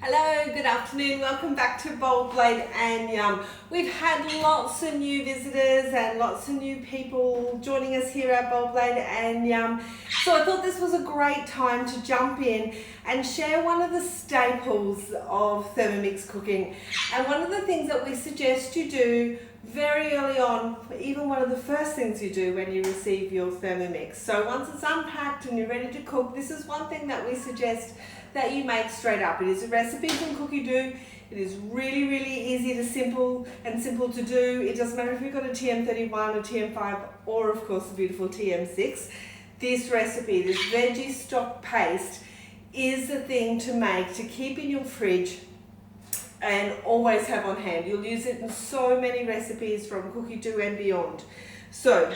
Hello, good afternoon. Welcome back to Bold Blade and Yum. We've had lots of new visitors and lots of new people joining us here at Bold Blade and Yum. So I thought this was a great time to jump in and share one of the staples of Thermomix cooking. And one of the things that we suggest you do very early on, even one of the first things you do when you receive your Thermomix. So once it's unpacked and you're ready to cook, this is one thing that we suggest that you make straight up. It is a recipe from Cookie Do. It is really easy to simple to do. It doesn't matter if you've got a TM31 or TM5 or of course the beautiful TM6. This recipe, this veggie stock paste, is the thing to make to keep in your fridge and always have on hand. You'll use it in so many recipes from Cookie Do and beyond. So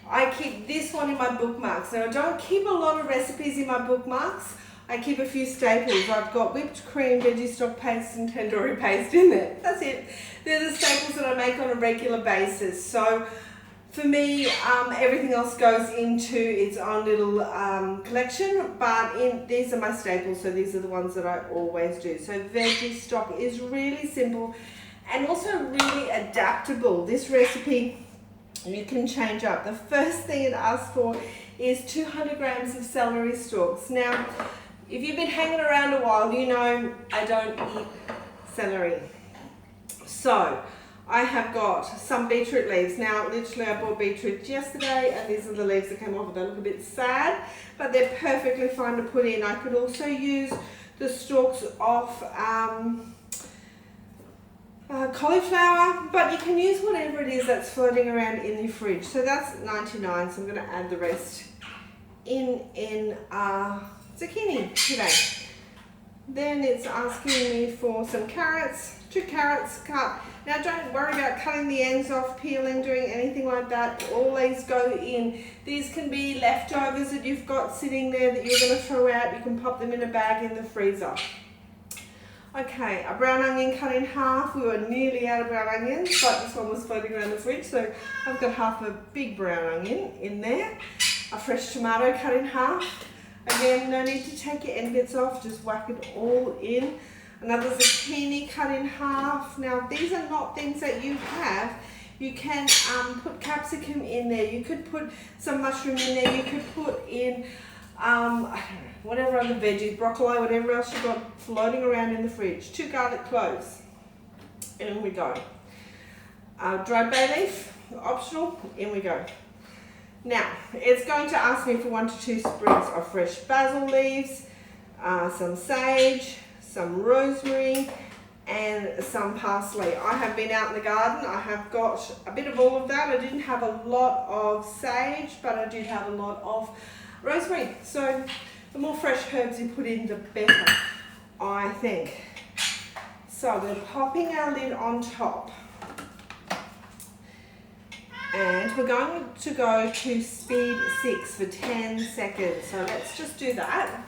I keep this one in my bookmarks. Now I don't keep a lot of recipes in my bookmarks. I keep a few staples. I've got whipped cream, veggie stock paste and tandoori paste in there. That's it. They're the staples that I make on a regular basis. So for me, everything else goes into its own little collection, but these are my staples, so these are the ones that I always do. So veggie stock is really simple and also really adaptable. This recipe you can change up. The first thing it asks for is 200 grams of celery stalks. Now, if you've been hanging around a while, you know I don't eat celery. So I have got some beetroot leaves. Now, literally I bought beetroot yesterday and these are the leaves that came off. They look a bit sad, but they're perfectly fine to put in. I could also use the stalks off cauliflower, but you can use whatever it is that's floating around in the fridge. So that's 99, so I'm going to add the rest in zucchini today. Then it's asking me for some carrots, 2 carrots cut. Now don't worry about cutting the ends off, peeling, doing anything like that. Always go in. These can be leftovers that you've got sitting there that you're going to throw out. You can pop them in a bag in the freezer. Okay, a brown onion cut in half. We were nearly out of brown onions, but this one was floating around the fridge, so I've got half a big brown onion in there. A fresh tomato cut in half. Again, no need to take your end bits off, just whack it all in. Another zucchini cut in half. Now, these are not things that you have. You can put capsicum in there. You could put some mushroom in there. You could put in, I don't know, whatever other veggies, broccoli, whatever else you've got floating around in the fridge. 2 garlic cloves. In we go. Dried bay leaf, optional. In we go. Now, it's going to ask me for 1 to 2 sprigs of fresh basil leaves, some sage, some rosemary, and some parsley. I have been out in the garden. I have got a bit of all of that. I didn't have a lot of sage, but I did have a lot of rosemary. So the more fresh herbs you put in, the better, I think. So we're popping our lid on top. And we're going to go to speed 6 for 10 seconds. So let's just do that.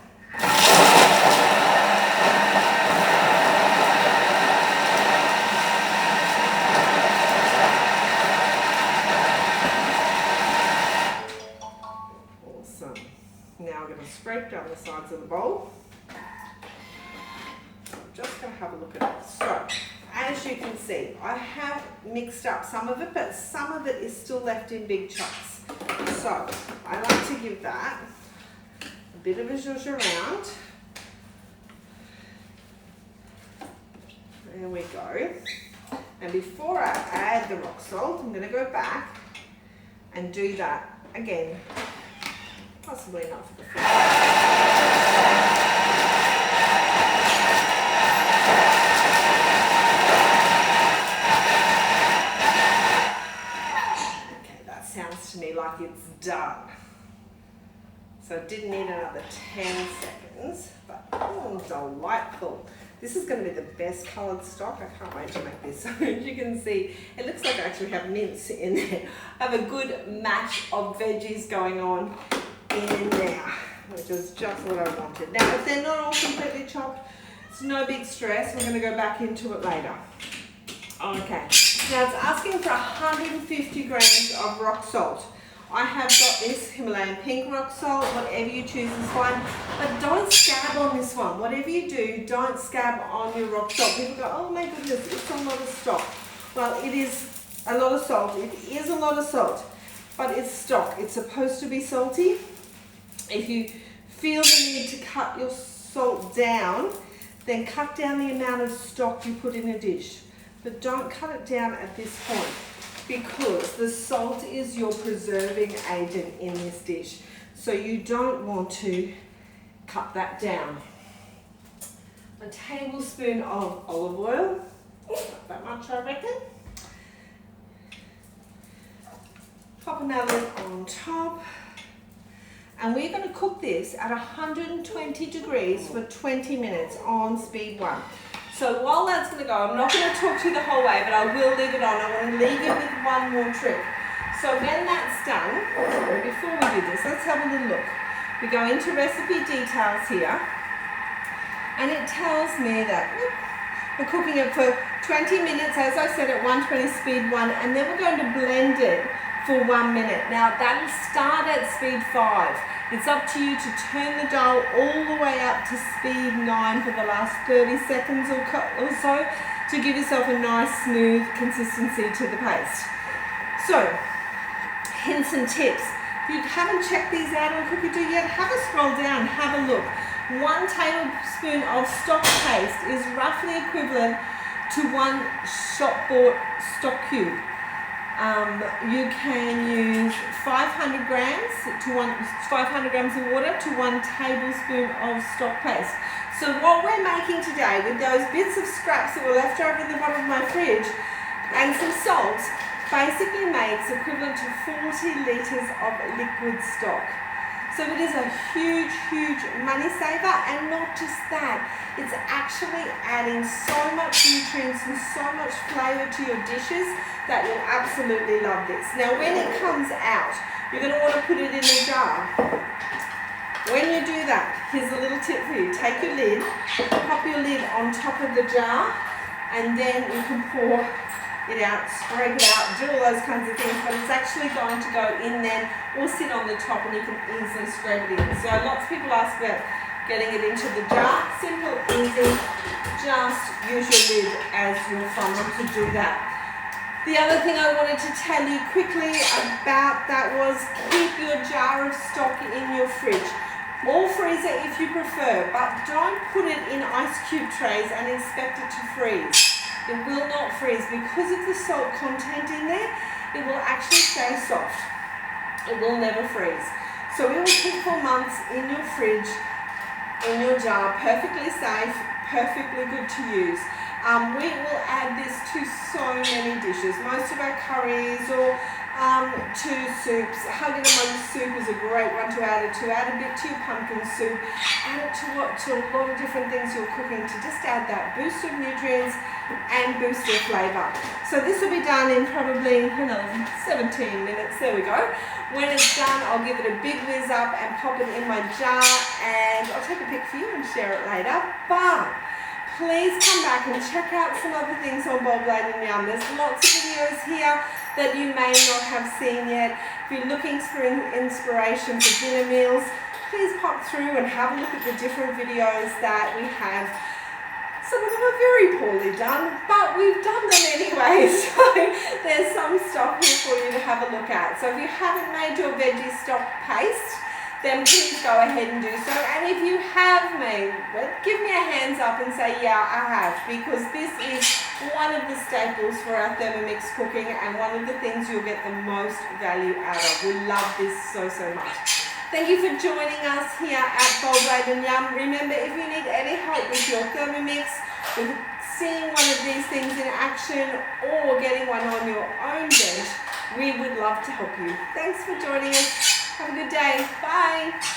Awesome. Now I'm going to scrape down the sides of the bowl. I'm just going to have a look at it. So, as you can see, I have mixed up some of it, but some of it is still left in big chunks. So I like to give that a bit of a zhuzh around. There we go. And before I add the rock salt, I'm going to go back and do that again. Possibly not for the first. To me like it's done. So it didn't need another 10 seconds, but delightful. This is going to be the best coloured stock. I can't wait to make this. So as you can see, it looks like I actually have mince in there. I have a good match of veggies going on in there, which is just what I wanted. Now, if they're not all completely chopped, it's no big stress. We're going to go back into it later. Okay, now it's asking for 150 grams of rock salt. I have got this Himalayan pink rock salt. Whatever you choose is fine, but don't scab on this one. Whatever you do, don't scab on your rock salt. People go, oh my goodness, it's a lot of stock. Well, it is a lot of salt. It is a lot of salt, but it's stock. It's supposed to be salty. If you feel the need to cut your salt down, then cut down the amount of stock you put in a dish. But don't cut it down at this point, because the salt is your preserving agent in this dish. So you don't want to cut that down. A tablespoon of olive oil, not that much I reckon. Pop another on top. And we're going to cook this at 120 degrees for 20 minutes on speed 1. So while that's going to go, I'm not going to talk to you the whole way, but I will leave it on. I want to leave you with one more trick. So when that's done, before we do this, let's have a little look. We go into recipe details here, and it tells me that we're cooking it for 20 minutes, as I said, at 120 speed 1, and then we're going to blend it for 1 minute. Now that'll start at speed 5. It's up to you to turn the dial all the way up to speed 9 for the last 30 seconds or so to give yourself a nice smooth consistency to the paste. So, hints and tips. If you haven't checked these out on Cookie Do yet, have a scroll down, have a look. 1 tablespoon of stock paste is roughly equivalent to 1 shop bought stock cube. You can use 500 grams of water to 1 tablespoon of stock paste. So what we're making today with those bits of scraps that were left over in the bottom of my fridge and some salt basically makes equivalent to 40 litres of liquid stock. So it is a huge, huge money saver, and not just that, it's actually adding so much nutrients and so much flavour to your dishes that you'll absolutely love this. Now when it comes out, you're going to want to put it in a jar. When you do that, here's a little tip for you. Take your lid, pop your lid on top of the jar, and then you can pour it out, scrape it out, do all those kinds of things, but it's actually going to go in there or sit on the top, and you can easily scrape it in. So lots of people ask about getting it into the jar. Simple, easy, just use your lid as your funnel to do that. The other thing I wanted to tell you quickly about that was keep your jar of stock in your fridge, or freezer if you prefer, but don't put it in ice cube trays and expect it to freeze. It will not freeze because of the salt content in there. It will actually stay soft. It will never freeze. So it will keep for months in your fridge, in your jar, perfectly safe, perfectly good to use. We will add this to so many dishes, most of our curries or to soups. Huggy-Muggy soup is a great one to add it to. Add a bit to your pumpkin soup. Add it to a lot of different things you're cooking to just add that boost of nutrients and boost of flavour. So this will be done in probably another 17 minutes. There we go. When it's done, I'll give it a big whiz up and pop it in my jar, and I'll take a pic for you and share it later. But please come back and check out some other things on Bowl Blade and Yum. There's lots of videos here that you may not have seen yet. If you're looking for inspiration for dinner meals, please pop through and have a look at the different videos that we have. Some of them are very poorly done, but we've done them anyway, so there's some stuff here for you to have a look at. So if you haven't made your veggie stock paste, then please go ahead and do so. And if you have made it, give me a hands up and say, yeah, I have, because this is one of the staples for our Thermomix cooking and one of the things you'll get the most value out of. We love this so, so much. Thank you for joining us here at Bowl Blade and Yum. Remember, if you need any help with your Thermomix, with seeing one of these things in action or getting one on your own bench, we would love to help you. Thanks for joining us. Have a good day. Bye.